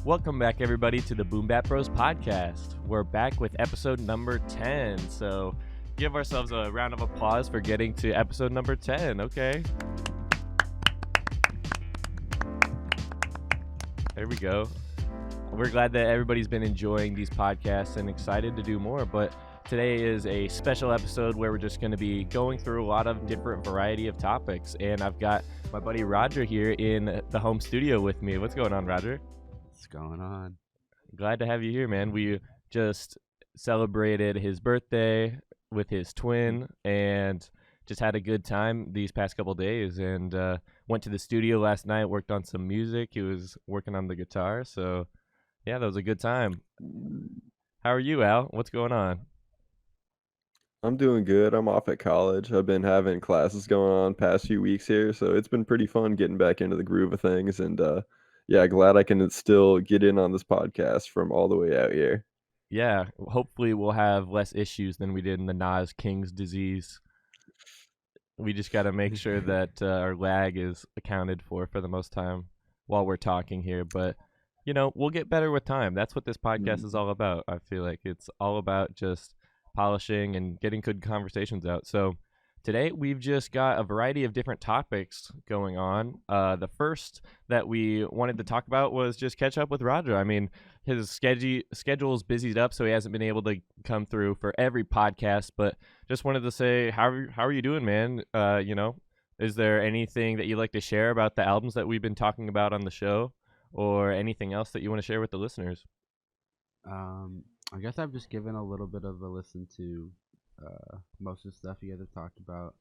Welcome back, everybody, to the Boom Bap Bros podcast. We're back with episode number 10. So give ourselves a round of applause for getting to episode number 10, okay? There we go. We're glad that everybody's been enjoying these podcasts and excited to do more, but today is a special episode where we're just going to be going through a lot of different variety of topics, and I've got my buddy Roger here in the home studio with me. What's going on, Roger? What's going on? Glad to have you here, man. We just celebrated his birthday with his twin and just had a good time these past couple days, and went to the studio last night, worked on some music. He was working on the guitar, so yeah, that was a good time. How are you, Al? What's going on? I'm doing good. I'm off at college. I've been having classes going on past few weeks here, so it's been pretty fun getting back into the groove of things. And yeah, glad I can still get in on this podcast from all the way out here. Yeah, hopefully we'll have less issues than we did in the Nas King's disease. We just got to make sure that our lag is accounted for the most time while we're talking here. But, you know, we'll get better with time. That's what this podcast is all about. I feel like it's all about just polishing and getting good conversations out. So today we've just got a variety of different topics going on. The first that we wanted to talk about was just catch up with Roger. I mean, his schedule is busied up, so he hasn't been able to come through for every podcast, but just wanted to say, how are you doing, man? You know, is there anything that you'd like to share about the albums that we've been talking about on the show, or anything else that you want to share with the listeners? I guess I've just given a little bit of a listen to most of the stuff you guys have talked about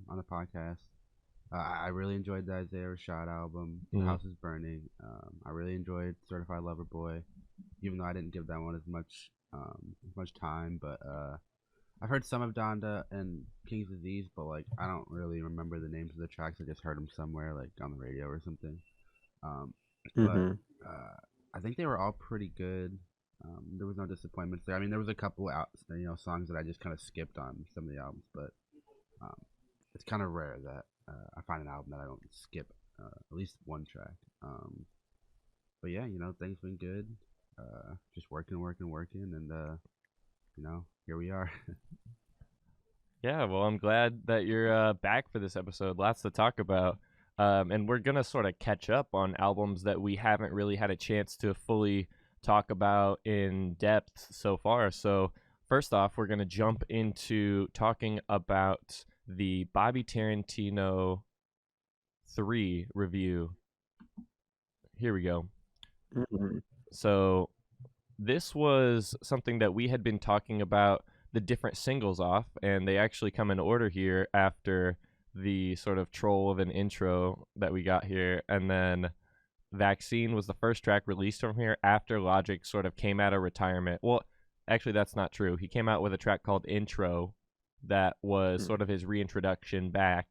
on the podcast. I really enjoyed the Isaiah Rashad album, The House is Burning. I really enjoyed Certified Lover Boy, even though I didn't give that one as much time. But I've heard some of Donda and King's Disease, but like I don't really remember the names of the tracks. I just heard them somewhere, like on the radio or something. But I think they were all pretty good. There was no disappointments there. I mean, there was a couple songs that I just kind of skipped on some of the albums, but it's kind of rare that I find an album that I don't skip at least one track. But yeah, things been good. Just working, and here we are. Yeah, well, I'm glad that you're back for this episode. Lots to talk about. And we're going to sort of catch up on albums that we haven't really had a chance to fully talk about in depth so far. So first off, we're going to jump into talking about the Bobby Tarantino 3 review. Here we go. So this was something that we had been talking about the different singles off, and they actually come in order here after the sort of troll of an intro that we got here, and then Vaccine was the first track released from here after Logic sort of came out of retirement. Well, actually, that's not true. He came out with a track called Intro that was sort of his reintroduction back,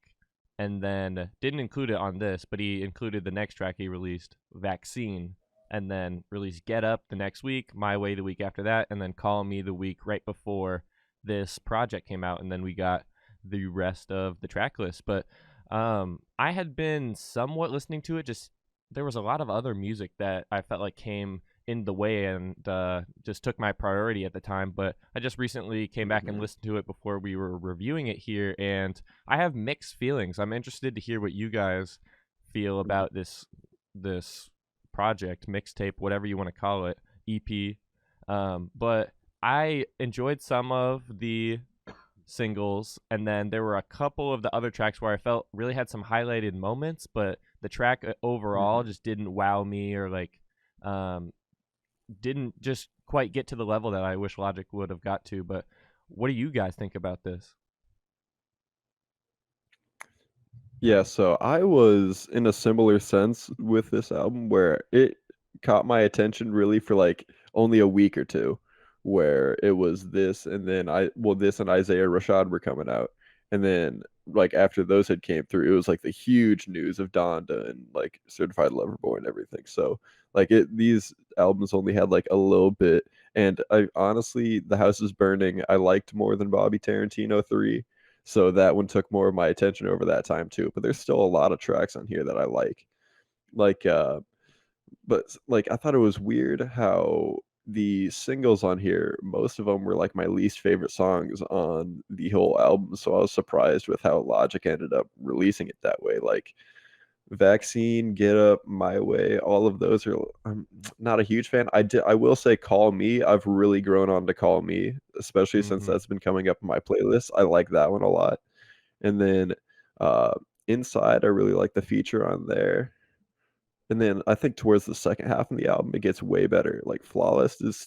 and then didn't include it on this, but he included the next track he released, Vaccine, and then released Get Up the next week, My Way the week after that, and then Call Me the week right before this project came out, and then we got the rest of the track list. But I had been somewhat listening to it, just there was a lot of other music that I felt like came in the way and just took my priority at the time. But I just recently came back and listened to it before we were reviewing it here, and I have mixed feelings. I'm interested to hear what you guys feel about this project, mixtape, whatever you want to call it, EP. But I enjoyed some of the singles, and then there were a couple of the other tracks where I felt really had some highlighted moments, but the track overall just didn't wow me, or like didn't just quite get to the level that I wish Logic would have got to. But what do you guys think about this? Yeah, so I was in a similar sense with this album where it caught my attention really for like only a week or two, where it was this and then this and Isaiah Rashad were coming out. And then like after those had came through, it was like the huge news of Donda and like Certified Lover Boy and everything. So like these albums only had like a little bit, and I honestly, The House is Burning I liked more than Bobby Tarantino 3. So that one took more of my attention over that time too. But there's still a lot of tracks on here that I like But like I thought it was weird how the singles on here, most of them were like my least favorite songs on the whole album. So I was surprised with how Logic ended up releasing it that way. Like Vaccine, Get Up, My Way, all of those are I'm not a huge fan. I will say Call Me. I've really grown on to Call Me, especially since Mm-hmm. that's been coming up in my playlist. I like that one a lot. And then uh Inside, I really like the feature on there. And then I think towards the second half of the album, it gets way better. Like Flawless is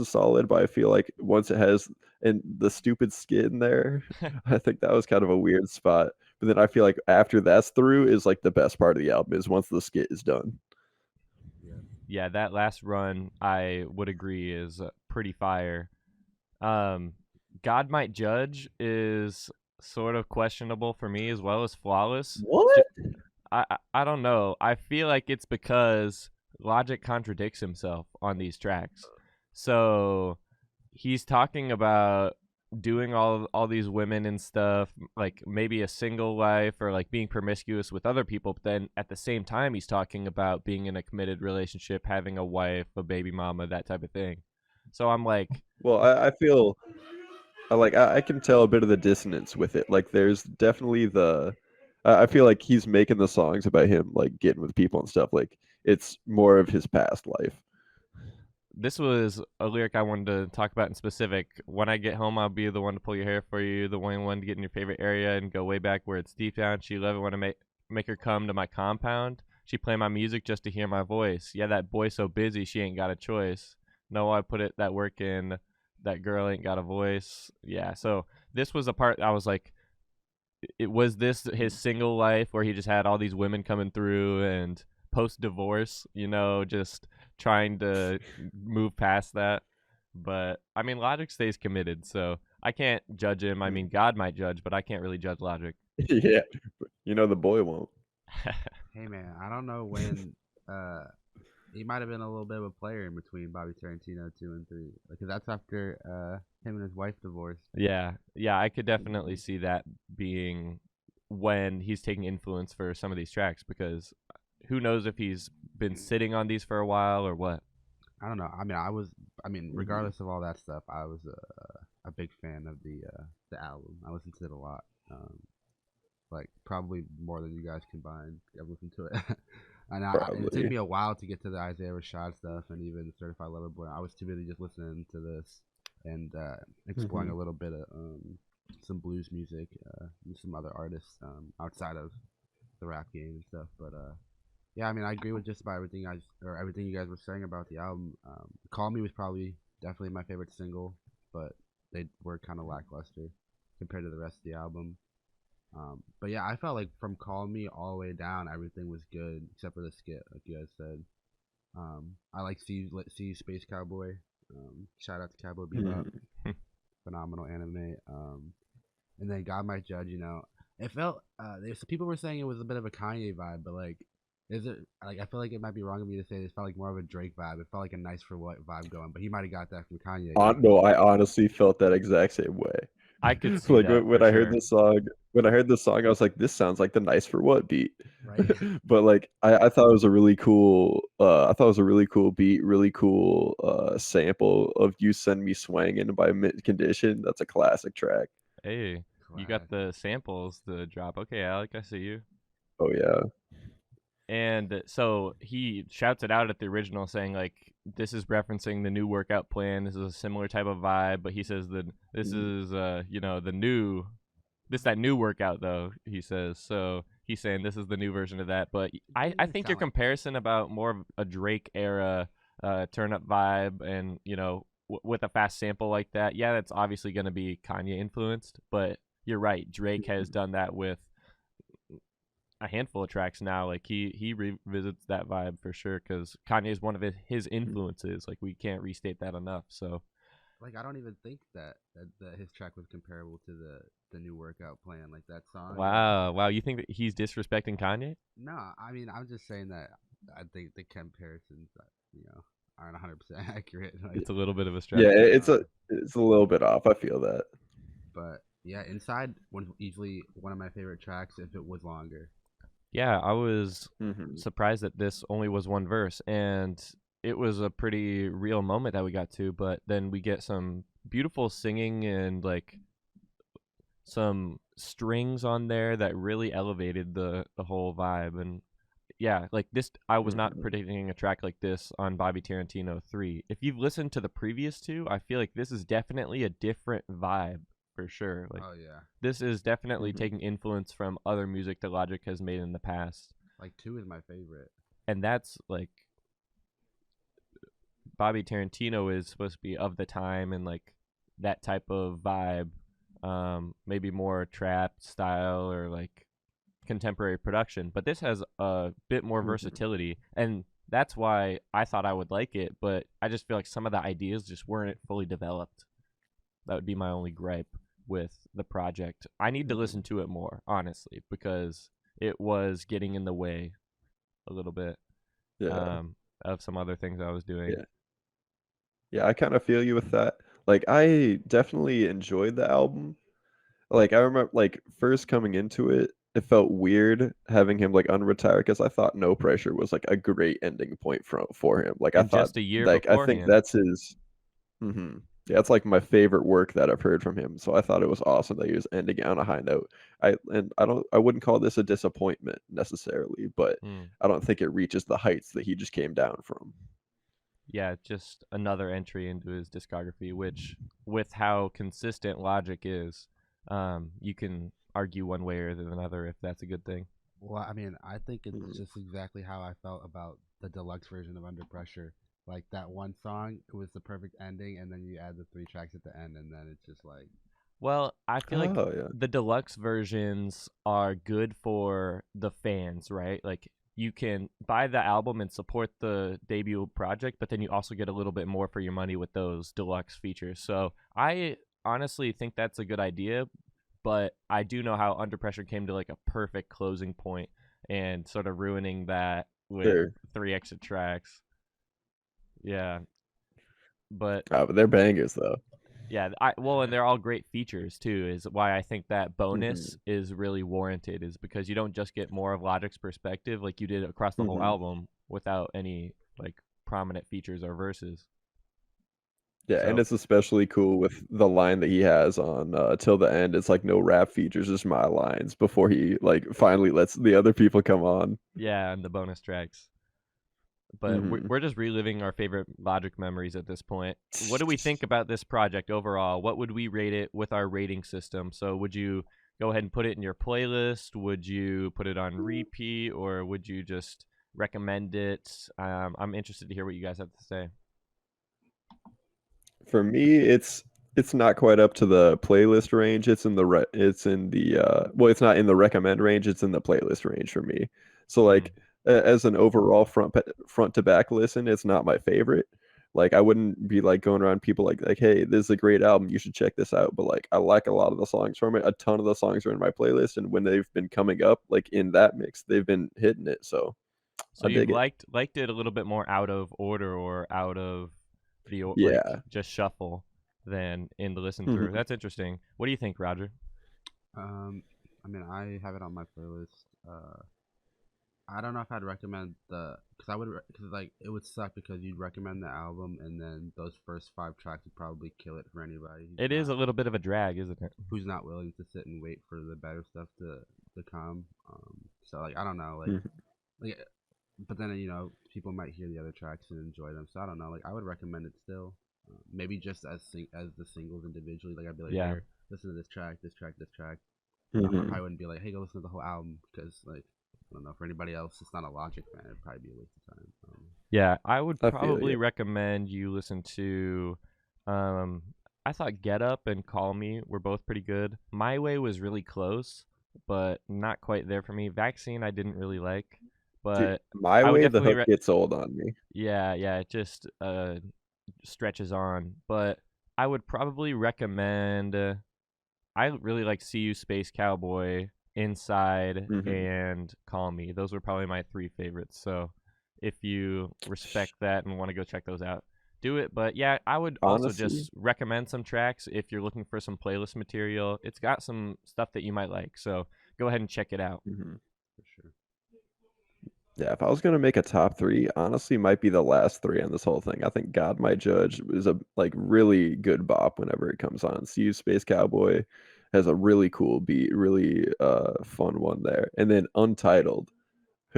solid, but I feel like once it has and the stupid skit in there, I think that was kind of a weird spot. But then I feel like after that's through is like the best part of the album is once the skit is done. Yeah, that last run I would agree is pretty fire. Um, God Might Judge is sort of questionable for me as well as Flawless. What? I don't know. I feel like it's because Logic contradicts himself on these tracks. So he's talking about doing all these women and stuff, like maybe a single life or like being promiscuous with other people, but then at the same time he's talking about being in a committed relationship, having a wife, a baby mama, that type of thing. So I'm like, Well, I feel I can tell a bit of the dissonance with it. Like there's definitely I feel like he's making the songs about him like getting with people and stuff. Like it's more of his past life. this was a lyric I wanted to talk about in specific. When I get home, I'll be the one to pull your hair for you, the one to get in your favorite area and go way back where it's deep down. She love it when I make her come to my compound. She play my music just to hear my voice. Yeah, that boy so busy she ain't got a choice. No, I put that work in. That girl ain't got a voice. Yeah, so this was a part I was like, it was this his single life where he just had all these women coming through and post divorce, just trying to move past that. But I mean, Logic stays committed, so I can't judge him. I mean, God might judge, but I can't really judge Logic. Yeah, the boy won't. Hey man, I don't know when uh he might have been a little bit of a player in between Bobby Tarantino 2 and 3, because that's after him and his wife divorced. Yeah, I could definitely see that being when he's taking influence for some of these tracks, because who knows if he's been sitting on these for a while or what. I don't know. I mean, regardless of all that stuff, I was a big fan of the album. I listened to it a lot. Like probably more than you guys combined. I've listened to it. And it took Probably. me a while to get to the Isaiah Rashad stuff and even Certified Lover Boy. I was too busy just listening to this and exploring a little bit of some blues music and some other artists outside of the rap game and stuff. But yeah, I mean, I agree with just about everything you guys were saying about the album. Call Me was probably definitely my favorite single, but they were kind of lackluster compared to the rest of the album. But yeah, I felt like from Call Me all the way down, everything was good except for the skit, like you guys said. I like See Space Cowboy. Shout out to Cowboy Bebop, phenomenal anime. And then God Might Judge. It felt there's people were saying it was a bit of a Kanye vibe, but like, is it like I feel like it might be wrong of me to say this felt like more of a Drake vibe. It felt like a Nice for What vibe going, but he might have got that from Kanye. No, I honestly felt that exact same way. I could see Like that when for I heard sure. this song, I was like, "This sounds like the Nice for What beat." Right. But like, I thought it was a really cool. I thought it was a really cool beat, really cool sample of "You Send Me Swangin'" by Mint Condition. That's a classic track. Hey, you got the samples to drop. Okay, Alec, I see you. Oh yeah. And so he shouts it out at the original, saying like, "This is referencing the new workout plan. This is a similar type of vibe." But he says that this is the new that new workout though. He says so. He's saying this is the new version of that. But I think your comparison about more of a Drake era turn up vibe and with a fast sample like that, yeah, that's obviously going to be Kanye influenced. But you're right, Drake has done that with a handful of tracks now. Like he revisits that vibe for sure, because Kanye is one of his influences. Like we can't restate that enough. So like I don't even think that his track was comparable to the new workout plan, like that song. wow, you think that he's disrespecting Kanye? No, I mean I'm just saying that I think the comparisons aren't 100% accurate. Like, It's a little bit of a stretch. Yeah, it's a little bit off. I feel that. but yeah, Inside was easily one of my favorite tracks if it was longer. Yeah, I was Hmm. surprised that this only was one verse, and it was a pretty real moment that we got to, but then we get some beautiful singing and like some strings on there that really elevated the whole vibe. And yeah, like this, I was not Hmm. predicting a track like this on Bobby Tarantino 3. If you've listened to the previous two, I feel like this is definitely a different vibe for sure. Like Oh yeah, this is definitely Hmm. taking influence from other music that Logic has made in the past. like 2 is my favorite. And that's like Bobby Tarantino is supposed to be of the time and like that type of vibe. Maybe more trap style or like contemporary production, but this has a bit more Hmm. versatility, and that's why I thought I would like it. But I just feel like some of the ideas just weren't fully developed. That would be my only gripe with the project. I need to Hmm. listen to it more, honestly, because it was getting in the way a little bit Yeah. um, of some other things I was doing. Yeah. Yeah, I kind of feel you with that. Like, I definitely enjoyed the album. Like, I remember, like, first coming into it, it felt weird having him like unretire because I thought No Pressure was like a great ending point for him. Like, I And thought, just a year like, I think beforehand, that's his. Hmm. Yeah, it's like my favorite work that I've heard from him. So I thought it was awesome that he was ending it on a high note. I wouldn't call this a disappointment necessarily, but hmm, I don't think it reaches the heights that he just came down from. yeah, just another entry into his discography, which, with how consistent Logic is, you can argue one way or another if that's a good thing. Well, I mean, I think it's Mhm. just exactly how I felt about the deluxe version of Under Pressure. Like that one song, it was the perfect ending, and then you add the 3 tracks at the end, and then it's just like, Well, I feel like Oh yeah. the deluxe versions are good for the fans, right? Like you can buy the album and support the debut project, but then you also get a little bit more for your money with those deluxe features. So I honestly think that's a good idea, but I do know how Under Pressure came to like a perfect closing point and sort of ruining that with Sure. 3 extra tracks. Yeah, but But they're bangers though. yeah, I well, and they're all great features too. Is why I think that bonus Hmm. is really warranted. Is because you don't just get more of Logic's perspective like you did across the whole Hmm. album without any like prominent features or verses. Yeah, and So it's especially cool with the line that he has on "Till the End." It's like no rap features, just my lines before he like finally lets the other people come on. yeah, and the bonus tracks. But we're Hmm. we're just reliving our favorite Logic memories at this point. What do we think about this project overall? What would we rate it with our rating system? So would you go ahead and put it in your playlist? Would you put it on repeat, or would you just recommend it? I'm interested to hear what you guys have to say. For me, it's not quite up to the playlist range. Well, it's not in the recommend range. It's in the playlist range for me. So Hmm. like as an overall front to back listen, it's not my favorite. Like I wouldn't be like going around people like hey, this is a great album. You should check this out. But like I like a lot of the songs from it. A ton of the songs are in my playlist, and when they've been coming up like in that mix, they've been hitting it. So So I you've dig it. liked it a little bit more out of order or out of like Yeah. just shuffle than in the listen through. Hmm. That's interesting. What do you think, Roger? um, I mean, I have it on my playlist. I don't know if I'd recommend because because like it would suck because you'd recommend the album and then those first 5 tracks would probably kill it for anybody It is a little bit of a drag, isn't it? who's not willing to sit and wait for the better stuff to come. So like I don't know, Hmm. like, but then people might hear the other tracks and enjoy them. So I don't know, like I would recommend it still. Maybe just as the singles individually. Like I'd be like, Yeah. here, listen to this track, this track, this track. I Hmm. probably wouldn't be like, hey, go listen to the whole album because like I don't know, for anybody else, it's not a Logic fan. It'd probably be a waste of time. Yeah, I would I feel probably you. recommend you listen to um I thought Get Up and Call Me were both pretty good. My Way was really close, but not quite there for me. Vaccine I didn't really like, Dude, but my I would way the definitely hook gets old on me. yeah, it just stretches on, but I would probably recommend I really like See You Space Cowboy, Inside, Mhm. and Call Me. Those were probably my 3 favorites. So if you respect that and want to go check those out, do it. But yeah, I would also Honestly, just recommend some tracks if you're looking for some playlist material. It's got some stuff that you might like. So go ahead and check it out. mhm. For sure. Yeah, if I was gonna make a top three, honestly, might be the last three on this whole thing. I think God My Judge is a like really good bop whenever it comes on. See You Space Cowboy has a really cool beat, really fun one there. And then Untitled.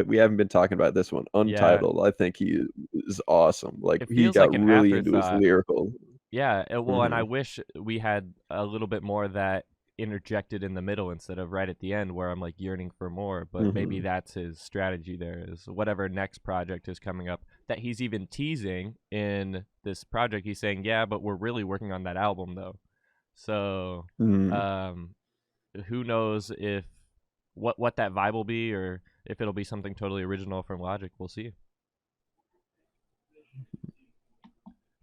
We haven't been talking about this one. Yeah, Untitled, I think he is awesome. Like it he feels like got an really into his afterthought. lyrical. Yeah, well, and I Hmm. wish we had a little bit more of that interjected in the middle instead of right at the end where I'm like yearning for more. But maybe Hmm. that's his strategy there is whatever next project is coming up that he's even teasing in this project. He's saying, yeah, but we're really working on that album though. So, Hmm. um, who knows if what that vibe will be or if it'll be something totally original from Logic. We'll see.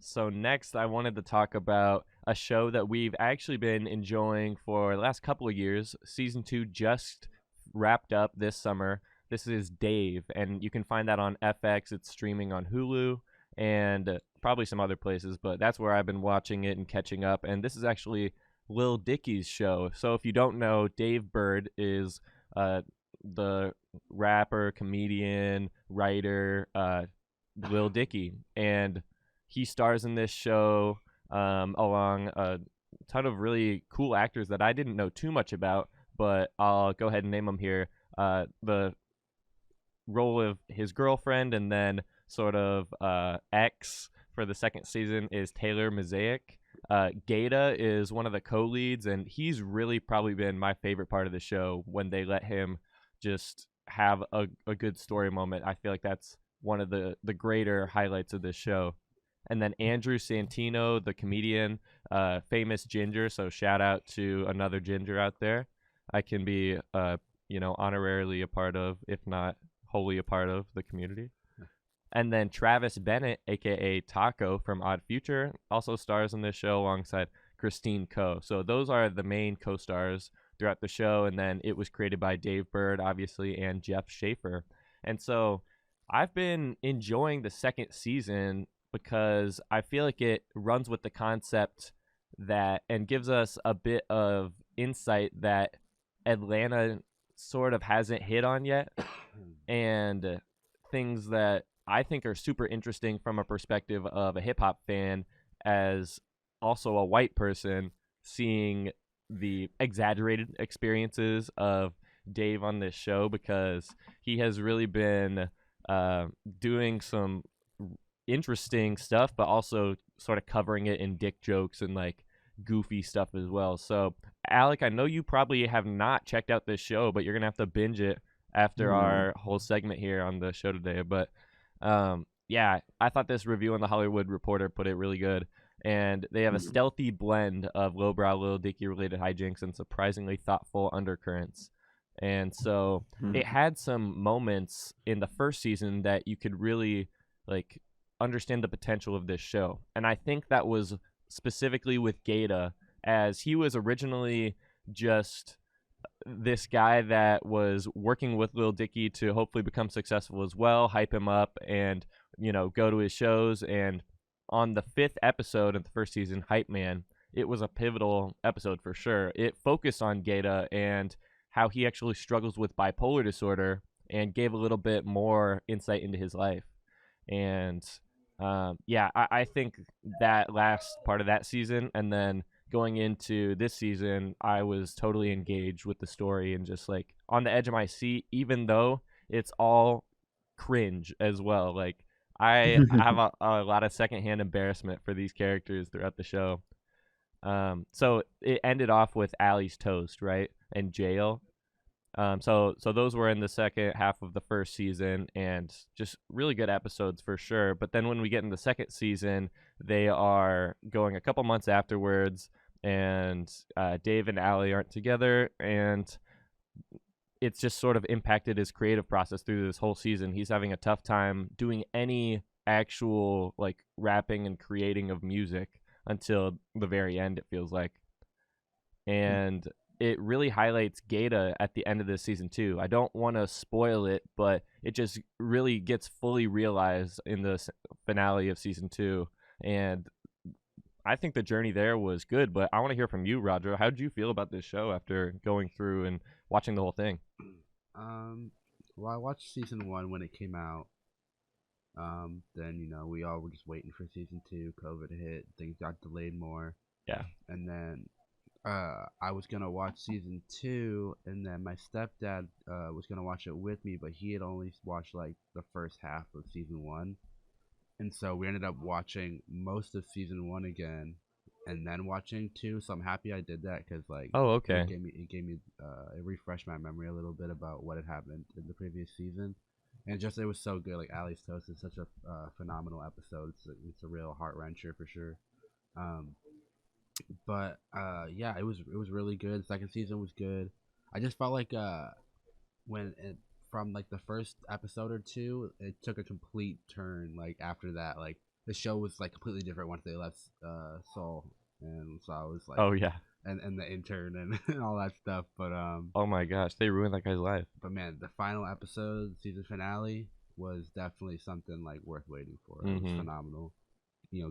So next, I wanted to talk about a show that we've actually been enjoying for the last couple of years. Season 2 just wrapped up this summer. This is Dave, and you can find that on FX. It's streaming on Hulu and probably some other places, but that's where I've been watching it and catching up. And this is actually Lil Dicky's show. So if you don't know, Dave Bird is the rapper, comedian, writer, Lil Dicky, and he stars in this show along a ton of really cool actors that I didn't know too much about, but I'll go ahead and name them here. The role of his girlfriend and then sort of ex for the second season is Taylor Mosaic. Gata is one of the co-leads, and he's really probably been my favorite part of the show when they let him just have a good story moment. I feel like that's one of the greater highlights of this show. And then Andrew Santino, the comedian, famous ginger. So shout out to another ginger out there. I can be, honorarily a part of, if not wholly a part of, the community. And then Travis Bennett, aka Taco from Odd Future, also stars in this show alongside Christine Coe. So those are the main co-stars throughout the show. And then it was created by Dave Bird, obviously, and Jeff Schaefer. And so I've been enjoying the second season because I feel like it runs with the concept that and gives us a bit of insight that Atlanta sort of hasn't hit on yet, and things that I think are super interesting from a perspective of a hip hop fan, as also a white person seeing the exaggerated experiences of Dave on this show, because he has really been uh, doing some interesting stuff, but also sort of covering it in dick jokes and like goofy stuff as well. So, Alec, I know you probably have not checked out this show, but you're gonna have to binge it after Hmm. our whole segment here on the show today. But yeah, I thought this review on the Hollywood Reporter put it really good. And they have a Hmm. stealthy blend of lowbrow, Lil Dicky related hijinks and surprisingly thoughtful undercurrents. And so it Hmm. had some moments in the first season that you could really like understand the potential of this show. And I think that was specifically with Gata, as he was originally just this guy that was working with Lil Dicky to hopefully become successful as well, hype him up, and go to his shows. And on the fifth episode of the first season, Hype Man, it was a pivotal episode for sure. It focused on Gata and how he actually struggles with bipolar disorder, and gave a little bit more insight into his life. And yeah, I think that last part of that season, and then going into this season, I was totally engaged with the story and just like on the edge of my seat, even though it's all cringe as well. Like I have a lot of secondhand embarrassment for these characters throughout the show. So it ended off with Allie's toast, right, and jail. So those were in the second half of the first season, and just really good episodes for sure. But then when we get in the second season, they are going a couple months afterwards, and Dave and Allie aren't together, and it's just sort of impacted his creative process through this whole season. He's having a tough time doing any actual like rapping and creating of music until the very end, it feels like. And it really highlights Gata at the end of this season too. I don't want to spoil it, but it just really gets fully realized in the finale of season 2. And I think the journey there was good, but I want to hear from you, Roger. How did you feel about this show after going through and watching the whole thing? Um, Well, I watched season 1 when it came out. Then we all were just waiting for season 2. COVID hit, things got delayed more, Yeah. and then I was gonna watch season 2, and then my stepdad was gonna watch it with me, but he had only watched like the first half of season 1, and so we ended up watching most of season 1 again, and then watching 2. So I'm happy I did that because like Oh, okay. it refreshed my memory a little bit about what had happened in the previous season, and just it was so good. Like Ali's Toast is such a phenomenal episode. It's a real heart wrencher for sure. Um, but yeah, it was really good. Second season was good. I just felt like when it from like the first episode or two, it took a complete turn. Like after that, like the show was like completely different once they left Seoul, and so I was like, Oh yeah. and the intern and all that stuff. Oh my gosh, they ruined that guy's life. But man, the final episode, season finale, was definitely something like worth waiting for. It was Mm-hmm. phenomenal.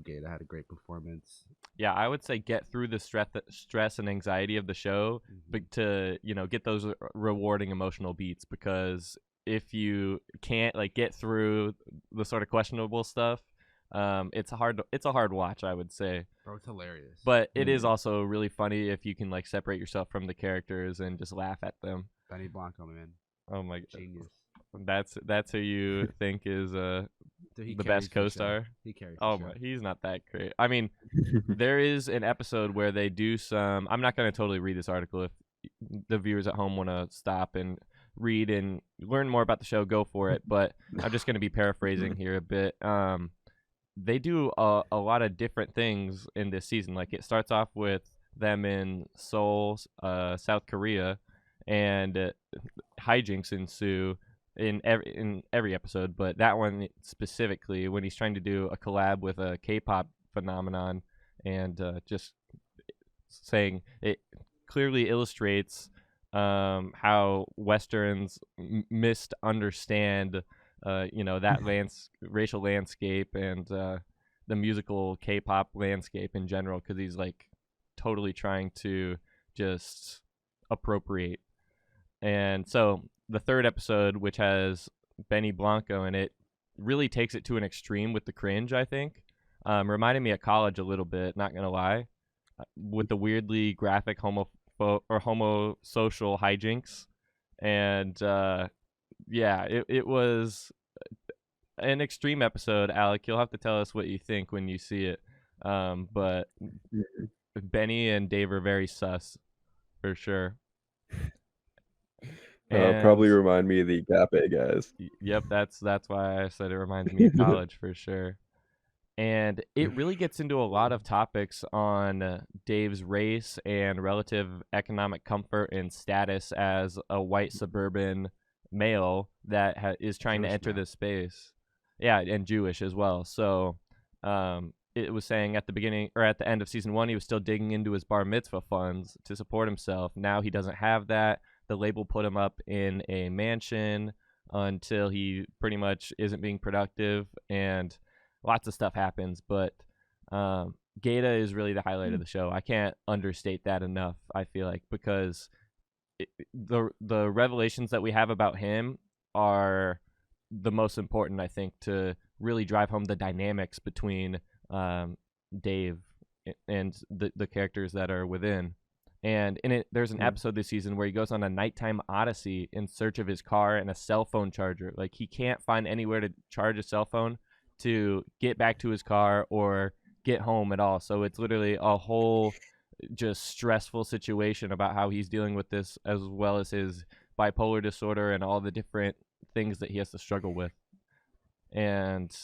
Gaeta had a great performance. Yeah, I would say get through the stress and anxiety of the show, but to get those rewarding emotional beats, because if you can't like get through the sort of questionable stuff, it's a hard watch, I would say. Bro, it's hilarious. But it is also really funny if you can like separate yourself from the characters and just laugh at them. Benny Blanco, man, Oh my, genius. that's who you think is Dude, the best co-star? He carries. Oh the my, show. he's not that great. I mean, there is an episode where they do some. I'm not going to totally read this article. If the viewers at home want to stop and read and learn more about the show, go for it. But I'm just going to be paraphrasing here a bit. They do a lot of different things in this season. Like it starts off with them in Seoul, South Korea, and hijinks ensue in every episode, but that one specifically when he's trying to do a collab with a K-pop phenomenon, and just saying it clearly illustrates how Westerns misunderstand that racial landscape and the musical K-pop landscape in general, because he's like totally trying to just appropriate. And so the third episode, which has Benny Blanco in it, really takes it to an extreme with the cringe, I think. Reminded me of College a little bit, not gonna lie, with the weirdly graphic homosocial hijinks. And yeah, it was an extreme episode. Alec, you'll have to tell us what you think when you see it. But Benny and Dave are very sus, for sure. Probably And remind me of the Agape guys. yep, that's why I said it reminds me of College for sure. And it really gets into a lot of topics on Dave's race and relative economic comfort and status as a white suburban male that is trying to Jewish enter male. this space. Yeah, and Jewish as well. So it was saying at the beginning or at the end of season 1, he was still digging into his bar mitzvah funds to support himself. Now he doesn't have that. The label put him up in a mansion until he pretty much isn't being productive, and lots of stuff happens. But Gaeta is really the highlight of the show. I can't understate that enough, I feel like, because the revelations that we have about him are the most important, I think, to really drive home the dynamics between Dave and the characters that are within. And in it, there's an episode this season where he goes on a nighttime odyssey in search of his car and a cell phone charger. Like he can't find anywhere to charge a cell phone to get back to his car or get home at all. So it's literally a whole just stressful situation about how he's dealing with this, as well as his bipolar disorder and all the different things that he has to struggle with. And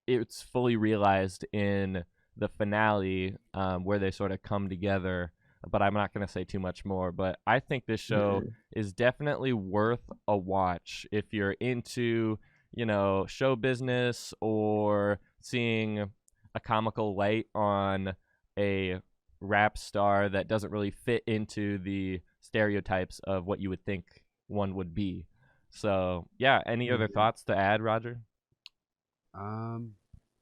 it's fully realized in the finale, where they sort of come together. But I'm not going to say too much more. But I think this show is definitely worth a watch if you're into, show business or seeing a comical light on a rap star that doesn't really fit into the stereotypes of what you would think one would be. So, yeah, any other thoughts to add, Roger?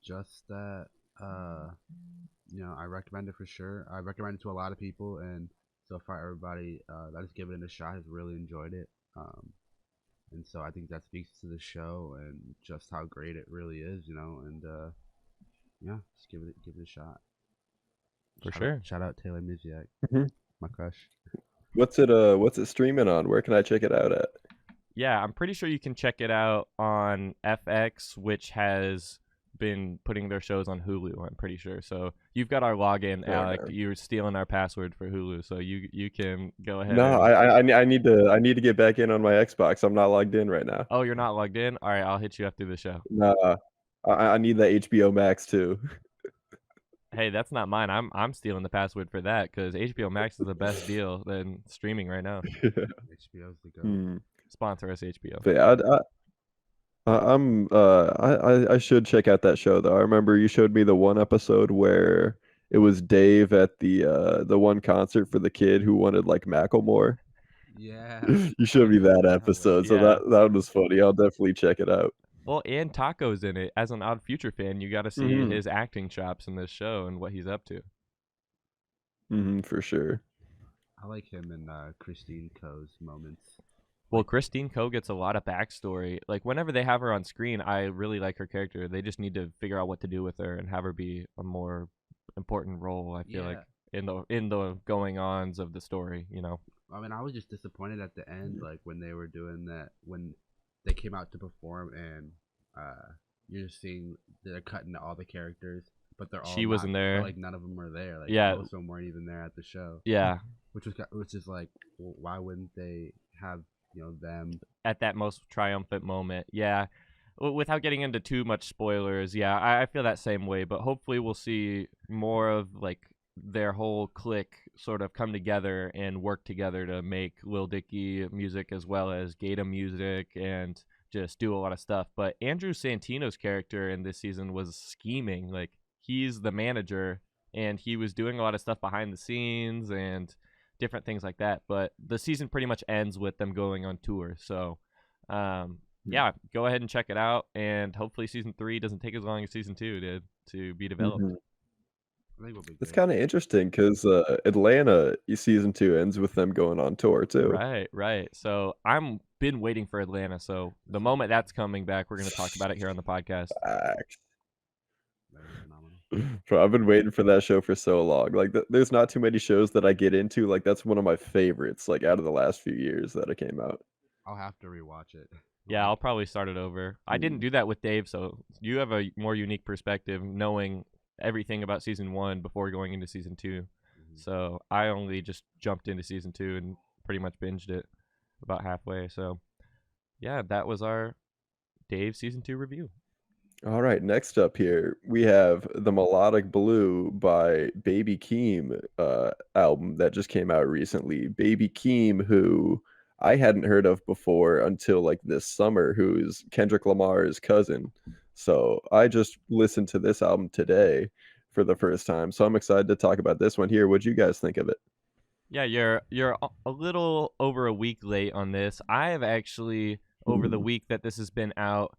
Just that I recommend it for sure. I recommend it to a lot of people, and so far everybody that has given it a shot has really enjoyed it. and so I think that speaks to the show and just how great it really is, and yeah, just give it a shot. For sure. Shout out Taylor Miziak, Mhm. my crush. What's it streaming on? Where can I check it out at? Yeah, I'm pretty sure you can check it out on FX, which has been putting their shows on Hulu. I'm pretty sure. So you've got our login, Fair Alec. enough. You're stealing our password for Hulu, so you can go ahead No, and. I need to get back in on my Xbox. I'm not logged in right now. Oh, you're not logged in. All right, I'll hit you after the show. Nah, I need that HBO Max too. Hey, that's not mine. I'm stealing the password for that because HBO Max is the best deal than streaming right now. HBO's the goat. Hmm. Sponsor us, HBO. But yeah, I should check out that show though. I remember you showed me the one episode where it was Dave at the one concert for the kid who wanted like Macklemore. Yeah, You showed me that episode, so Yeah. that was funny. I'll definitely check it out. Well, and Taco's in it. As an Odd Future fan, you got to see Hmm. his acting chops in this show and what he's up to. For sure. I like him and Christine Coe's moments. Well, Christine Coe gets a lot of backstory. Like whenever they have her on screen, I really like her character. They just need to figure out what to do with her and have her be a more important role. I feel like in the going ons of the story. I mean, I was just disappointed at the end, like when they were doing that, when they came out to perform, and you're just seeing they're cutting to all the characters, but they're all She wasn't there. like none of them were there. Like Yeah. most of them weren't even there at the show. Yeah, Which is like, well, why wouldn't they have them? at that most triumphant moment. Yeah. Without getting into too much spoilers, yeah, I feel that same way. But hopefully, we'll see more of like their whole clique sort of come together and work together to make Lil Dicky music as well as Gata music and just do a lot of stuff. But Andrew Santino's character in this season was scheming. Like he's the manager and he was doing a lot of stuff behind the scenes and different things like that. But the season pretty much ends with them going on tour. So, yeah, go ahead and check it out. And hopefully, season 3 doesn't take as long as season 2 did to be developed. Mhm. I think we'll be It's good. kind of interesting because Atlanta season 2 ends with them going on tour too. Right, right. So I'm been waiting for Atlanta. So the moment that's coming back, we're going to talk about it here on the podcast. Facts. That was phenomenal. Bro, I've been waiting for that show for so long. Like, there's not too many shows that I get into. Like, that's one of my favorites. Like, out of the last few years that it came out. I'll have to rewatch it. Yeah, I'll probably start it over. I didn't do that with Dave, so you have a more unique perspective knowing everything about season 1 before going into season 2. Mhm. So I only just jumped into season 2 and pretty much binged it about halfway. So yeah, that was our Dave season 2 review. All right, next up here we have the Melodic Blue by Baby Keem album that just came out recently. Baby Keem, who I hadn't heard of before until like this summer, who's Kendrick Lamar's cousin. So I just listened to this album today for the first time. So I'm excited to talk about this one here. What'd you guys think of it? Yeah, you're a little over a week late on this. I have actually over the week that this has been out.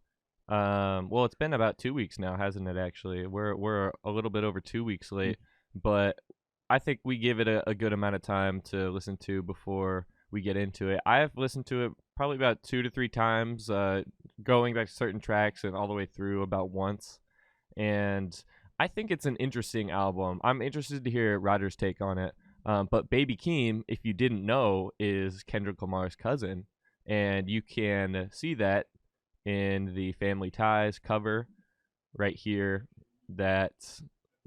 Well, it's been about 2 weeks now, hasn't it? Actually, we're a little bit over 2 weeks late, but I think we give it a good amount of time to listen to before we get into it. I've listened to it probably about 2 to 3 times, going back to certain tracks and all the way through about once, and I think it's an interesting album. I'm interested to hear Roger's take on it. But Baby Keem, if you didn't know, is Kendrick Lamar's cousin, and you can see that in the Family Ties cover right here that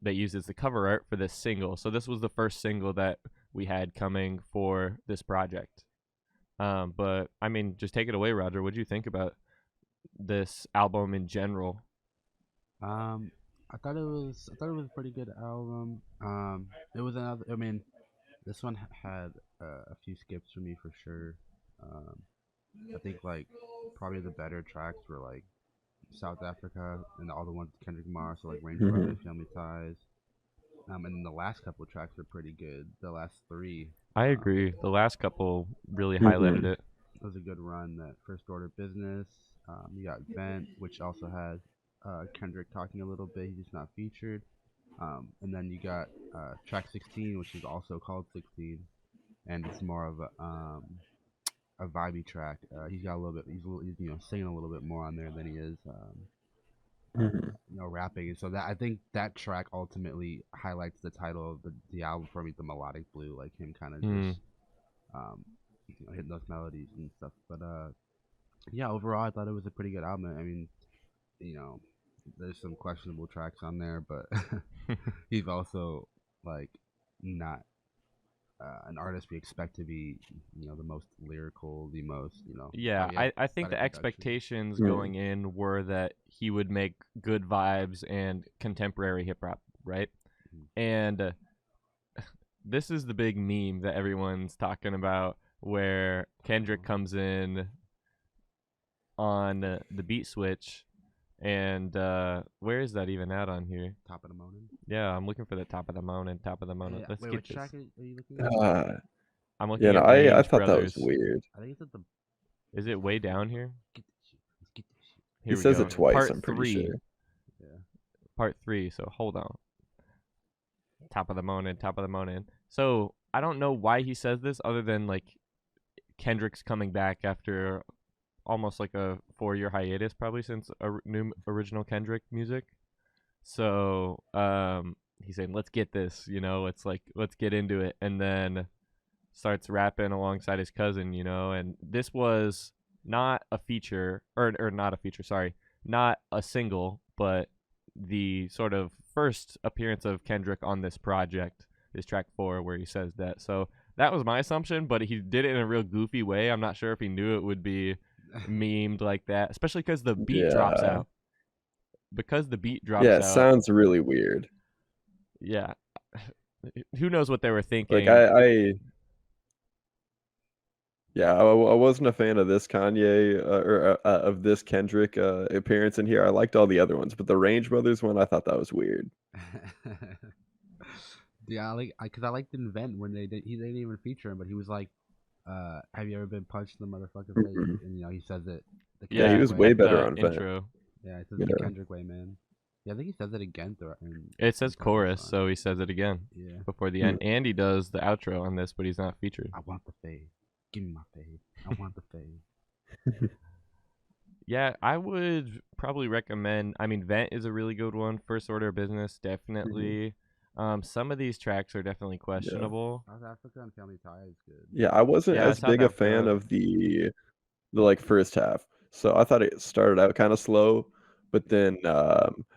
uses the cover art for this single. So this was the first single that we had coming for this project. But I mean, just take it away, Roger. What do you think about this album in general? I thought it was a pretty good album. It was another. I mean, this one had a few skips for me for sure. I think like probably the better tracks were like South Africa and all the ones with Kendrick Lamar, so like Rainforest, Family Ties. And then the last couple of tracks were pretty good. The last three. I agree. The last couple really highlighted it. It was a good run. That First Order Business. You got Vent, which also had Kendrick talking a little bit. He's just not featured. And then you got track 16, which is also called 16, and it's more of a vibey track. He's got a little bit. He's singing a little bit more on there than he is Mhm. rapping. And so that I think that track ultimately highlights the title of the album for me, the melodic blue, like him kind of just hitting those melodies and stuff. But yeah, overall I thought it was a pretty good album. I mean, there's some questionable tracks on there, but he's also like not an artist we expect to be, the most lyrical, the most, Yeah, I think better the production. expectations Mhm. going in were that he would make good vibes and contemporary hip hop, right? Mhm. And this is the big meme that everyone's talking about, where Kendrick comes in on the beat switch, and where is that even at on here? Top of the morning. Yeah, I'm looking for the top of the mountain, top of the mountain. Yeah, Let's wait, get which this. track are you looking at? Uh, I'm looking yeah, no, at I Range thought that was Brothers. weird. I think it's at the. Is it way down here? Get this shit. Let's get this shit. Here He we says go. it twice, Part I'm pretty 3. sure. Yeah. Part 3. So hold on. Top of the morning, top of the morning. So I don't know why he says this, other than like Kendrick's coming back after almost like a 4-year hiatus, probably since new original Kendrick music. So he's saying, "Let's get this," let's get into it, and then starts rapping alongside his cousin, and this was not a feature, or not a feature, sorry, not a single, but the sort of first appearance of Kendrick on this project is track 4, where he says that. So that was my assumption, but he did it in a real goofy way. I'm not sure if he knew it would be memed like that, especially because the beat drops Yeah. out. Because the beat drops Yeah, out, it sounds really weird. yeah. Who knows what they were thinking? Like I yeah, I wasn't a fan of this Kanye or of this Kendrick appearance in here. I liked all the other ones, but the Range Brothers one, I thought that was weird. Yeah, because I liked Invent when he didn't even feature him, but he was like, "Have you ever been punched in the motherfucking face?" Mhm. And he says it. The Yeah, he Kendrick was way. way at better the on Vent. intro. Yeah, he says it the Yeah. Kendrick way, man. Yeah, I think he says it again throughout. It says inside the chorus, song. so he says it again Yeah. before the end. And he does the outro on this, but he's not featured. I want the fade. Give me my fade. I want the fade. Yeah, I would probably recommend. I mean, Vent is a really good one. First Order of Business, definitely. Some of these tracks are definitely questionable. South Africa and Family Tie is good. Yeah, I wasn't Yeah, as South big a fan Africa. of the like first half. So I thought it started out kind of slow, but then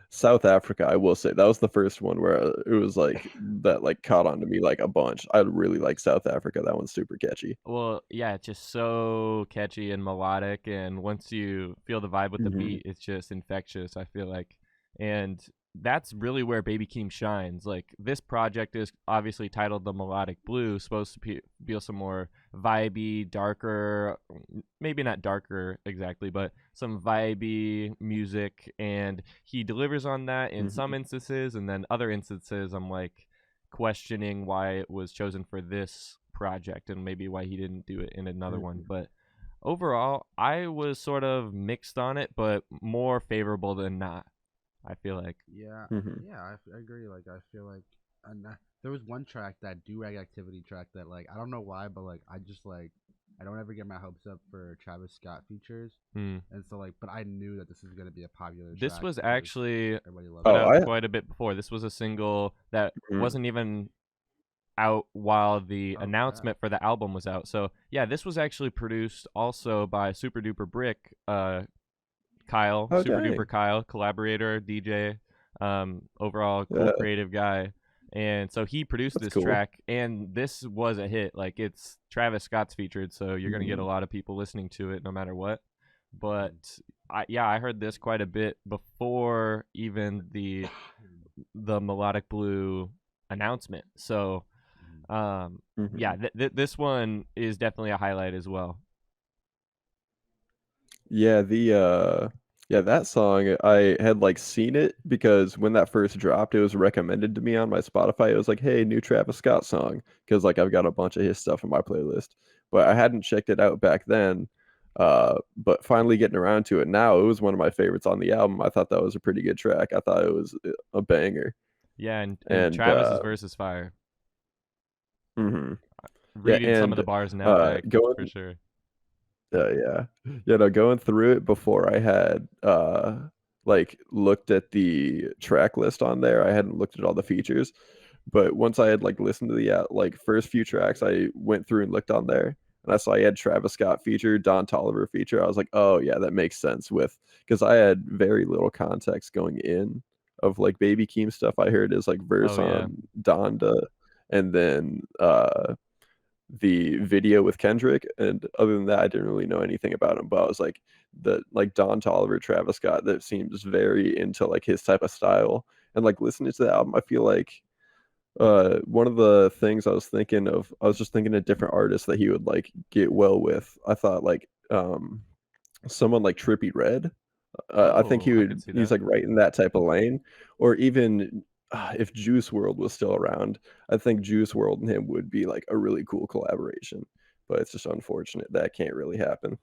South Africa, I will say that was the first one where it was like that like caught on to me like a bunch. I really like South Africa. That one's super catchy. Well, yeah, it's just so catchy and melodic, and once you feel the vibe with the Mhm. beat, it's just infectious, I feel like. And that's really where Baby Keem shines. Like, this project is obviously titled The Melodic Blue, supposed to feel some more vibey, darker, maybe not darker exactly, but some vibey music, and he delivers on that in some Mhm. instances, and then other instances I'm like questioning why it was chosen for this project and maybe why he didn't do it in another one. Mhm. But overall, I was sort of mixed on it, but more favorable than not, I feel like. Yeah, Mhm. yeah, I agree. Like, I feel like there was one track, that do-rag activity track, that like I don't know why, but like I just like I don't ever get my hopes up for Travis Scott features, Hmm. and so like, but I knew that this was gonna be a popular This track was because actually everybody loves put Oh, it. out I quite a bit before. This was a single that mhm. wasn't even out while the Oh, crap. announcement for the album was out. So yeah, this was actually produced also by Super Duper Brick, Kyle, Oh, Super dang. Duper Kyle, collaborator, DJ, overall cool Yeah, creative guy. And so he produced that's this cool. track, and this was a hit. Like, it's Travis Scott's featured, so you're gonna get a Mhm. lot of people listening to it no matter what. Mm. But I heard this quite a bit before even the Melodic Blue announcement. So yeah, Mhm. this one is definitely a highlight as well. Yeah, yeah, that song I had like seen it because when that first dropped, it was recommended to me on my Spotify. It was like, "Hey, new Travis Scott song," because like I've got a bunch of his stuff in my playlist, but I hadn't checked it out back then. But finally getting around to it now, it was one of my favorites on the album. I thought that was a pretty good track. I thought it was a banger. Yeah, and And Travis's verse is fire. mhm. Yeah, Reading some of and the bars now back for going sure. Yeah. Yeah, no, going through it before I had like looked at the track list on there, I hadn't looked at all the features. But once I had like listened to the like first few tracks, I went through and looked on there, and I saw he had Travis Scott feature, Don Toliver feature. I was like, oh yeah, that makes sense with because I had very little context going in of like Baby Keem stuff. I heard his like verse Oh yeah. on Donda, and then the video with Kendrick, and other than that, I didn't really know anything about him. But I was like, the like Don Toliver, Travis Scott, that seems very into like his type of style. And like listening to the album, I feel like one of the things I was just thinking of different artists that he would like get well with. I thought like someone like Trippie Redd. I think Oh, I could see he's that. like right in that type of lane. Or even if Juice World was still around, I think Juice World and him would be like a really cool collaboration. But it's just unfortunate that can't really happen.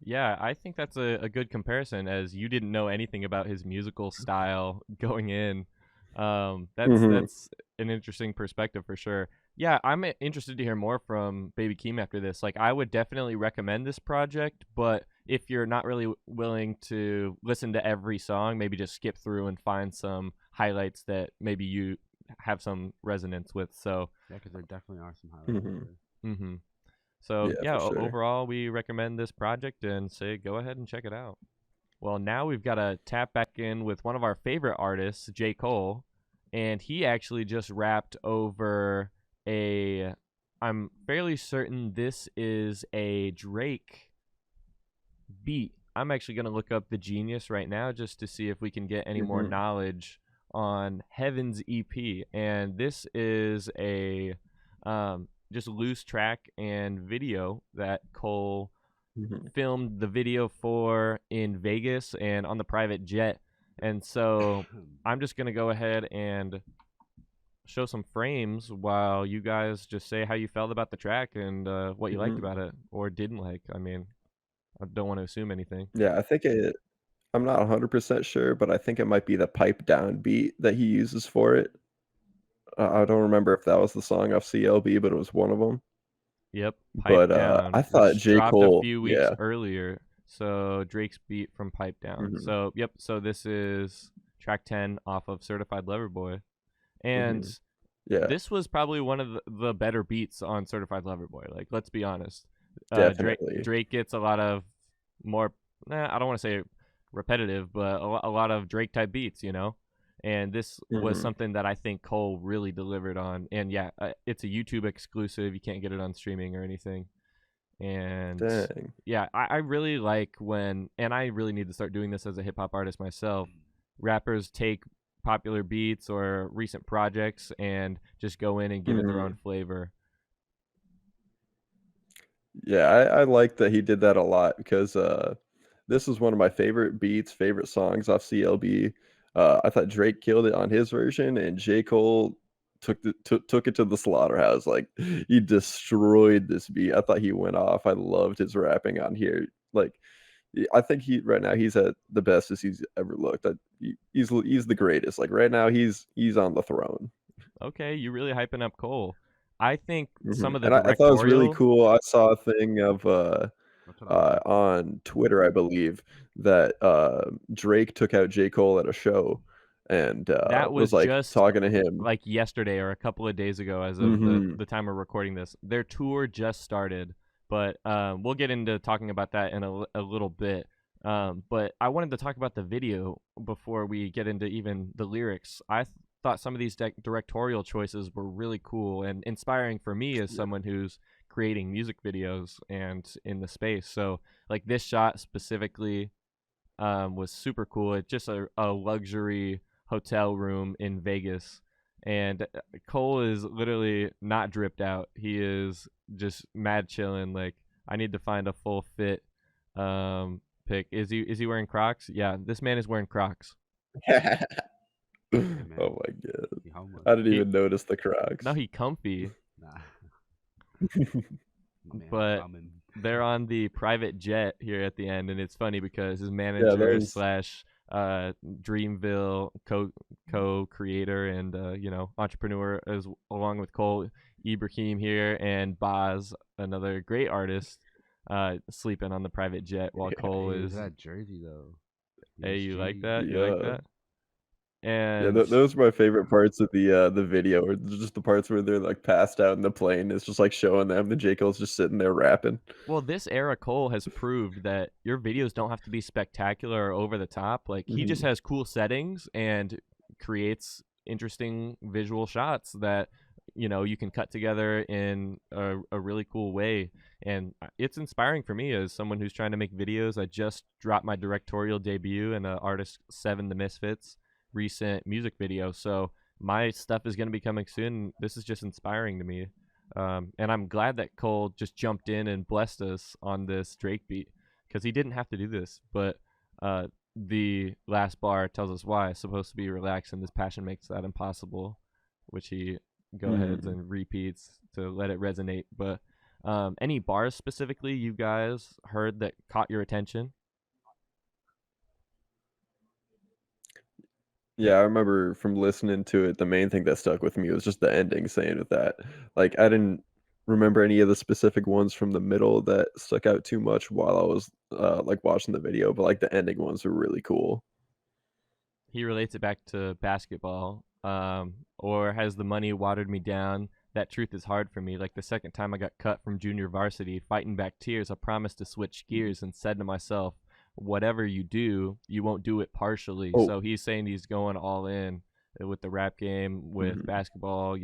Yeah, I think that's a good comparison, as you didn't know anything about his musical style going in. Hmm. That's an interesting perspective for sure. Yeah, I'm interested to hear more from Baby Keem after this. Like, I would definitely recommend this project, but if you're not really willing to listen to every song, maybe just skip through and find some highlights that maybe you have some resonance with. So, Yeah, because there definitely are some highlights Hmm. there. mm-hmm. So Yeah, yeah, for sure. overall, we recommend this project and say go ahead and check it out. Well, now we've got to tap back in with one of our favorite artists, J. Cole, and he actually just rapped over a. I'm fairly certain this is a Drake beat. I'm actually going to look up the Genius right now just to see if we can get any more Hmm. knowledge on Heaven's EP. And this is a just loose track and video that Cole Hmm. filmed the video for in Vegas and on the private jet. And so I'm just going to go ahead and show some frames while you guys just say how you felt about the track and what you liked Hmm. about it or didn't like. I mean, I don't want to assume anything. Yeah, I'm not 100% sure, but I think it might be the pipe down beat that he uses for it. I don't remember if that was the song off CLB, but it was one of them. Yep, Pipe But I Down, thought which J. dropped a Cole, few weeks yeah. earlier. So Drake's beat from Pipe Down. Hmm. So yep, so this is track 10 off of Certified Lover Boy. And Hmm. Yeah, this was probably one of the better beats on Certified Lover Boy. Like, let's be honest. definitely. Drake gets a lot of more. I don't want to say repetitive, but a lot of Drake type beats, you know. And this was Hmm. something that I think Cole really delivered on. And yeah, it's a YouTube exclusive. You can't get it on streaming or anything. And Dang. yeah, I really like when, and I really need to start doing this as a hip hop artist myself. Rappers take popular beats or recent projects and just go in and give it their own Hmm. flavor. Yeah, I like that he did that a lot because this is one of my favorite beats, favorite songs off CLB. I thought Drake killed it on his version, and J. Cole took it to the slaughterhouse. Like he destroyed this beat. I thought he went off. I loved his rapping on here. Like I think he right now he's at the best as he's ever looked. He's the greatest. Like right now he's on the throne. Okay, you really hyping up Cole. I think some of the And I thought it was really directorial. cool. I saw a thing of That's what I was looking at. on Twitter, I believe, that Drake took out J. Cole at a show and That was was like just talking to him. like yesterday or a couple of days ago, as of Hmm. the time we're recording this. Their tour just started, but we'll get into talking about that in a little bit. But I wanted to talk about the video before we get into even the lyrics. I thought some of these directorial choices were really cool and inspiring for me as Yeah. someone who's creating music videos and in the space. So, like this shot specifically was super cool. It's just a luxury hotel room in Vegas. And Cole is literally not dripped out. He is just mad chilling. Like, I need to find a full fit pic. Is he wearing Crocs? Yeah, this man is wearing Crocs. Hey Oh man, my god. he homeless. I didn't He even notice the No, Crocs. he comfy, Nah, my man but bumming. they're on the private jet here at the end, and it's funny because his Yeah, manager those. slash Dreamville co-creator and entrepreneur as along with Cole Ibrahim here and Boz, another great artist. sleeping on the private jet while Cole Hey, look is. at that jersey though. Hey, you like PSG. that? You like Yeah. that? Yeah, And those are my favorite parts of the video, or just the parts where they're like passed out in the plane. It's just like showing them. The J. Cole's just sitting there rapping. well, this era Cole has proved that your videos don't have to be spectacular or over the top. Like he just Mhm. has cool settings and creates interesting visual shots that you can cut together in a really cool way. And it's inspiring for me as someone who's trying to make videos. I just dropped my directorial debut in an artist Seven the Misfits recent music video, so my stuff is going to be coming soon. This is just inspiring to me. And I'm glad that Cole just jumped in and blessed us on this Drake beat because he didn't have to do this. But the last bar tells us why. It's supposed to be relaxed, and this passion makes that impossible, which he go aheads Mhm. and repeats to let it resonate. But any bars specifically you guys heard that caught your attention? Yeah, I remember from listening to it, the main thing that stuck with me was just the ending saying with that. Like, I didn't remember any of the specific ones from the middle that stuck out too much while I was like watching the video, but like the ending ones were really cool. He relates it back to basketball. Or has the money watered me down? That truth is hard for me. Like the second time I got cut from junior varsity, fighting back tears, I promised to switch gears and said to myself, whatever you do, you won't do it partially. Oh, So he's saying he's going all in with the rap game, with mhm, basketball,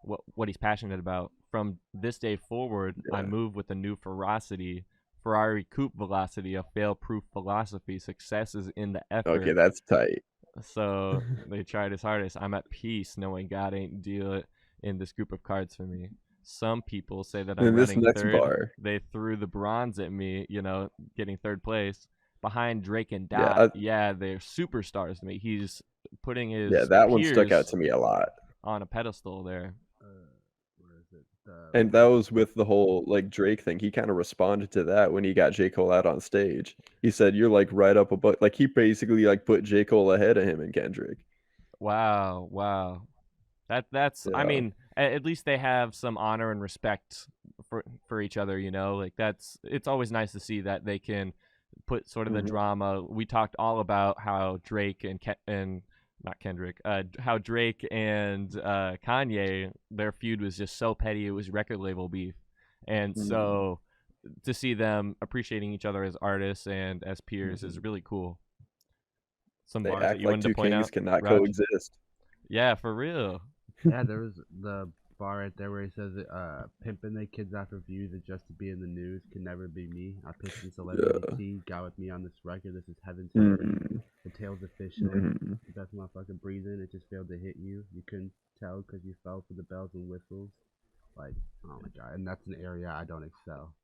what he's passionate about. From this day forward, I yeah. move with a new ferocity, Ferrari coupe velocity, a fail proof philosophy. Success is in the Okay, effort. that's tight. So they tried his hardest. I'm at peace knowing God ain't deal it in this group of cards for me. Some people say that I'm And this running next third. bar, They threw the bronze at me, getting third place behind Drake and yeah, Dot. Yeah, they're superstars to me. He's putting yeah, his that one stuck out peers to me a lot. on a pedestal there. Where is it? And that was with the whole like Drake thing. He kind of responded to that when he got J. Cole out on stage. He said, "You're like right up above." Like he basically like put J. Cole ahead of him and Kendrick. Wow, wow. That's I Yeah. mean, at least they have some honor and respect for each other, Like it's always nice to see that they can put sort of the Mhm. drama. We talked all about how Drake and not Kendrick, how Drake and Kanye, their feud was just so petty. It was record label beef, and Mhm. so to see them appreciating each other as artists and as peers is Mhm. really cool. Some They bars that act you like wanted to two point kings out, cannot Raj? coexist. Yeah, for real. Yeah, there was the bar right there where he says, "Pimping the kids after views is just to be in the news. Can never be me. I pitched in celebrity Yeah. T. Got with me on this record. This is heaven to me. Mhm. The tale's official. Mhm. The best motherfucker breathing. It just failed to hit you. You couldn't tell because you fell for the bells and whistles. Like, oh my god, and that's an area I don't excel.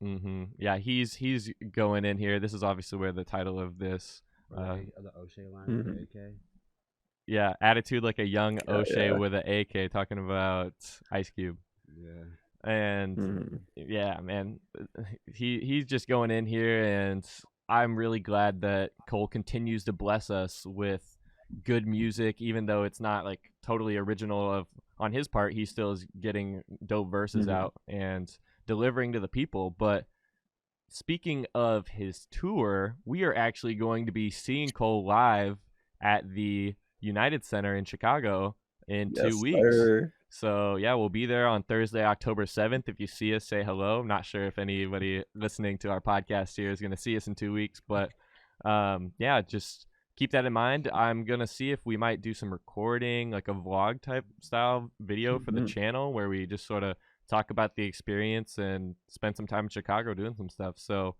Yeah, he's going in here. This is obviously where the title of this, Or uh, the O'Shea line with the Mhm. AK. yeah, attitude like a young Yeah, O'Shea yeah. with an AK, talking about Ice Cube, Yeah. and Mhm. yeah, man, he's just going in here, and I'm really glad that Cole continues to bless us with good music, even though it's not like totally original of on his part. He still is getting dope verses Mhm. out and delivering to the people, but speaking of his tour, we are actually going to be seeing Cole live at the United Center in Chicago in two Yes, weeks. sir. So yeah, we'll be there on Thursday, October 7th. If you see us, say hello. I'm not sure if anybody listening to our podcast here is going to see us in 2 weeks, but yeah, just keep that in mind. I'm going to see if we might do some recording, like a vlog type style video for the Mhm. channel where we just sort of talk about the experience and spend some time in Chicago doing some stuff. So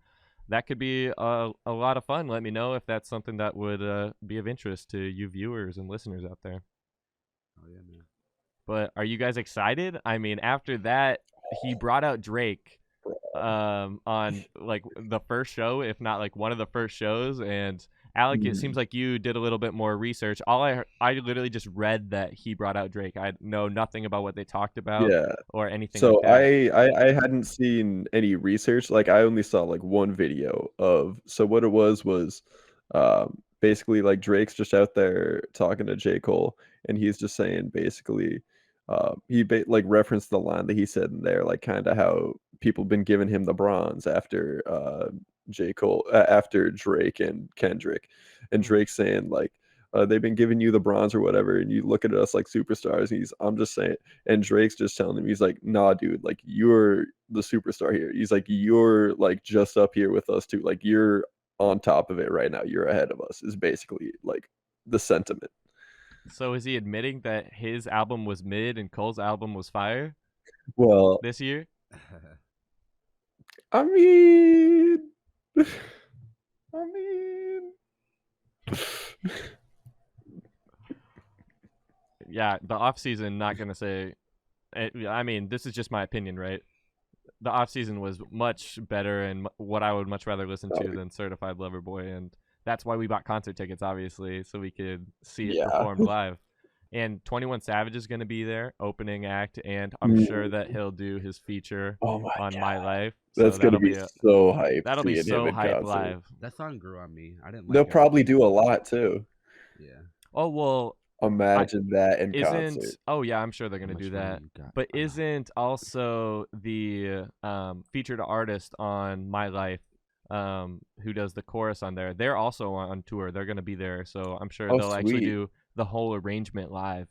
that could be a lot of fun. Let me know if that's something that would be of interest to you viewers and listeners out there. Oh yeah, man. But are you guys excited? I mean, after that, he brought out Drake on like the first show, if not like one of the first shows. And Alec, it seems Mhm. like you did a little bit more research. I literally just read that he brought out Drake. I know nothing about what they talked about Yeah. or anything like So that. I hadn't seen any research. Like I only saw like one video of. So what it was basically like Drake's just out there talking to J. Cole, and he's just saying basically, like referenced the line that he said in there, like kind of how people been giving him the bronze after J. Cole, after Drake and Kendrick, and Drake saying like, they've been giving you the bronze or whatever, and you look at us like superstars. And I'm just saying, and Drake's just telling him, he's like, nah, dude, like you're the superstar here. He's like, you're like just up here with us too. Like you're on top of it right now. You're ahead of us. Is basically like the sentiment. So is he admitting that his album was mid and Cole's album was fire Well, this year? I mean, I mean. Yeah, the off season. Not gonna say. I mean, this is just my opinion, right? The off season was much better and what I would much rather listen to than Certified Lover Boy, and that's why we bought concert tickets, obviously, so we could see it performed live. And 21 Savage is going to be there, opening act, and I'm sure that he'll do his feature on My Life. So That's gonna be so hype. That'll be so hype live. That song grew on me. I didn't like They'll it. probably do a lot too. Yeah. Oh well. Imagine that in concert. Oh yeah, I'm sure they're gonna do that. But isn't also the featured artist on My Life, who does the chorus on there? They're also on tour. They're gonna be there, so I'm sure they'll actually do the whole arrangement live.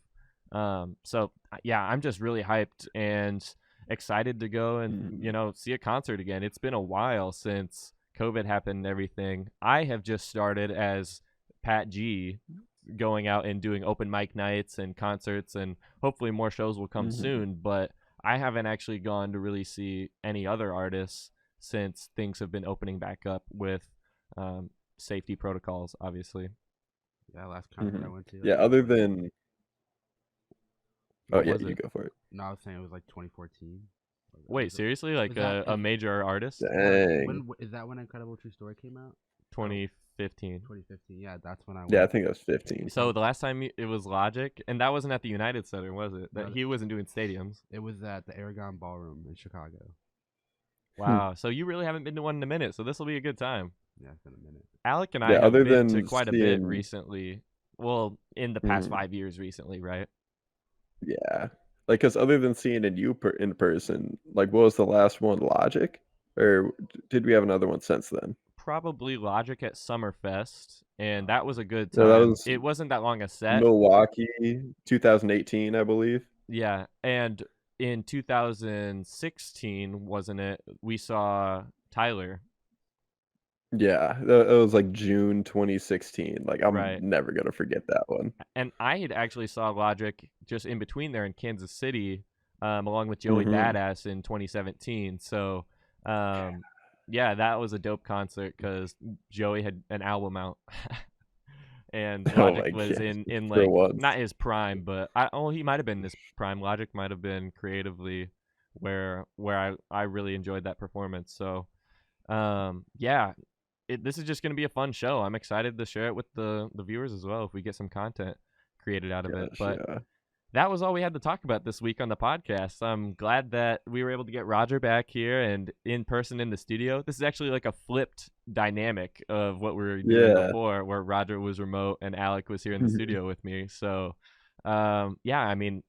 So yeah, I'm just really hyped and excited to go and see a concert again. It's been a while since COVID happened and everything. I have just started as Pat G, going out and doing open mic nights and concerts, and hopefully more shows will come soon, but I haven't actually gone to really see any other artists since things have been opening back up with safety protocols, obviously. Yeah, last concert I went to. Yeah, other than What yeah, was you it? go for it. No, I was saying it was like 2014. Wait, seriously? Like a major artist? Dang. When is that when Incredible True Story came out? 2015. 2015. Yeah, that's when I went. Yeah, I think it was 15. So the last time it was Logic, and that wasn't at the United Center, was it? That he wasn't doing stadiums. It was at the Aragon Ballroom in Chicago. Wow. So you really haven't been to one in a minute, so this will be a good time. Yeah, it's been a minute. ALEC and I have been to quite a bit recently. Well, in the past 5 years recently, right? Yeah. Like, because other than seeing you in person, like, what was the last one? Logic? Or did we have another one since then? Probably Logic at Summerfest, and that was a good So time. It wasn't that long a set. Milwaukee, 2018, I believe. Yeah, and in 2016, wasn't it? We saw Tyler. Yeah, it was like June 2016. Like, I'm Right. never going to forget that one. And I had actually saw Logic just in between there in Kansas City, along with Joey Badass in 2017. So, yeah, that was a dope concert because Joey had an album out. And Logic was in like not his prime, but he might have been his prime. Logic might have been creatively where I really enjoyed that performance. So yeah, this is just gonna be a fun show. I'm excited to share it with the viewers as well if we get some content created out of it. But that was all we had to talk about this week on the podcast. I'm glad that we were able to get Roger back here and in person in the studio. This is actually like a flipped dynamic of what we were doing before, where Roger was remote and ALEC was here in the studio with me. So, yeah, I mean,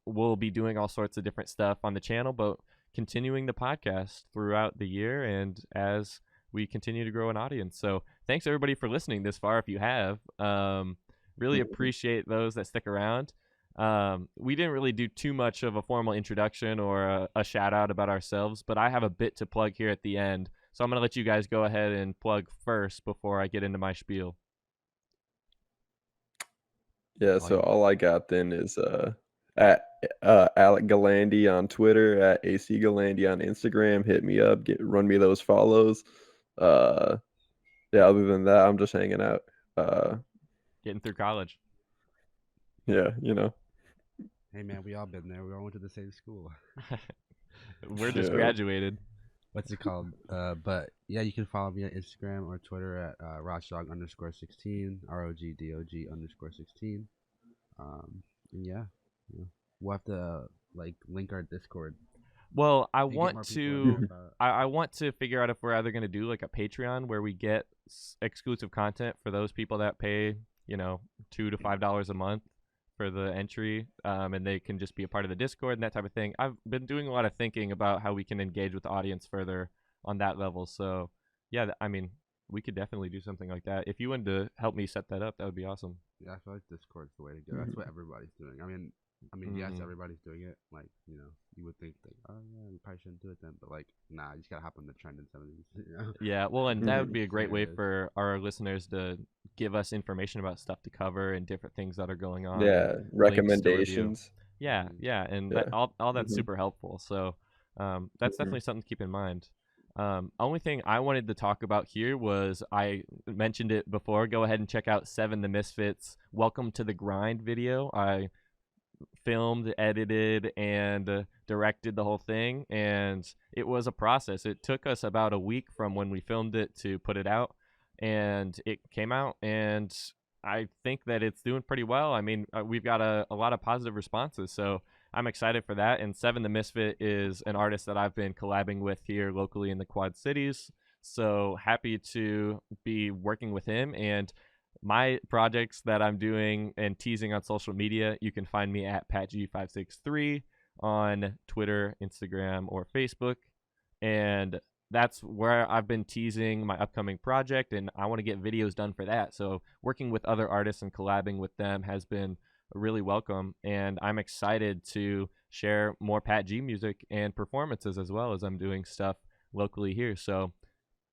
we'll be doing all sorts of different stuff on the channel, but continuing the podcast throughout the year and as we continue to grow an audience. So thanks everybody for listening this far. If you have, really appreciate those that stick around. We didn't really do too much of a formal introduction or a shout out about ourselves, but I have a bit to plug here at the end. So I'm going to let you guys go ahead and plug first before I get into my spiel. Yeah, so all I got then is at ALEC Galandi on Twitter, at AC Galandi on Instagram. Hit me up, run me those follows. Yeah, other than that, I'm just hanging out. Getting through college. Yeah, Hey man, we all been there. We all went to the same school. We're just graduated. What's it called? But yeah, you can follow me on Instagram or Twitter at Rochdog_16, ROGDOG_16. And yeah, we'll have to like link our Discord. Well, I want to figure out if we're either going to do like a Patreon where we get exclusive content for those people that pay, $2 to $5 a month for the entry, and they can just be a part of the Discord and that type of thing. I've been doing a lot of thinking about how we can engage with the audience further on that level. So yeah, I mean, we could definitely do something like that. If you wanted to help me set that up, that would be awesome. Yeah, I feel like Discord's the way to go. That's what everybody's doing. I mean, yes, everybody's doing it. Like, you know, you would think like, oh yeah, we probably shouldn't do it then, but like, nah, you just gotta hop on the trend in some of these. You know? Yeah, well, and that would be a great There way it is. for our listeners to give us information about stuff to cover and different things that are going on. Yeah, and links to review. recommendations. Yeah, yeah, and Yeah. all that's Mhm. super helpful. So that's definitely something to keep in mind. Only thing I wanted to talk about here was I mentioned it before. Go ahead and check out Seven the Misfits Welcome to the Grind video. I filmed, edited, and directed the whole thing, and it was a process. It took us about a week from when we filmed it to put it out, and it came out, and I think that it's doing pretty well. I mean, we've got a lot of positive responses, so I'm excited for that. And Seven the Misfit is an artist that I've been collabing with here locally in the Quad Cities, so happy to be working with him. And my projects that I'm doing and teasing on social media, you can find me at PatG563 on Twitter, Instagram, or Facebook. And that's where I've been teasing my upcoming project, and I want to get videos done for that. So working with other artists and collabing with them has been really welcome, and I'm excited to share more Pat G music and performances as well as I'm doing stuff locally here. So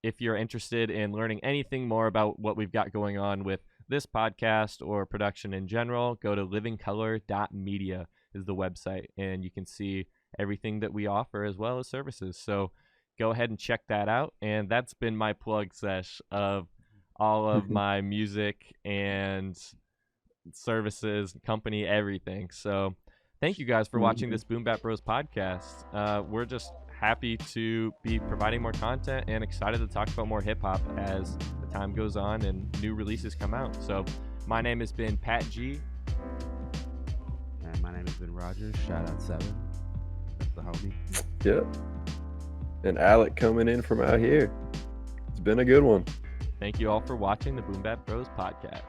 if you're interested in learning anything more about what we've got going on with this podcast or production in general, go to livingcolor.media is the website, and you can see everything that we offer as well as services. So go ahead and check that out. And that's been my plug sesh of all of my music and services, company, everything. So thank you guys for watching this Boom Bap Bros podcast. We're just happy to be providing more content and excited to talk about more hip hop as the time goes on and new releases come out. So my name has been Pat G. And my name has been Roger. Shout out Seven. That's the homie. Yep. And ALEC coming in from out here. It's been a good one. Thank you all for watching the Boom Bap Bros podcast.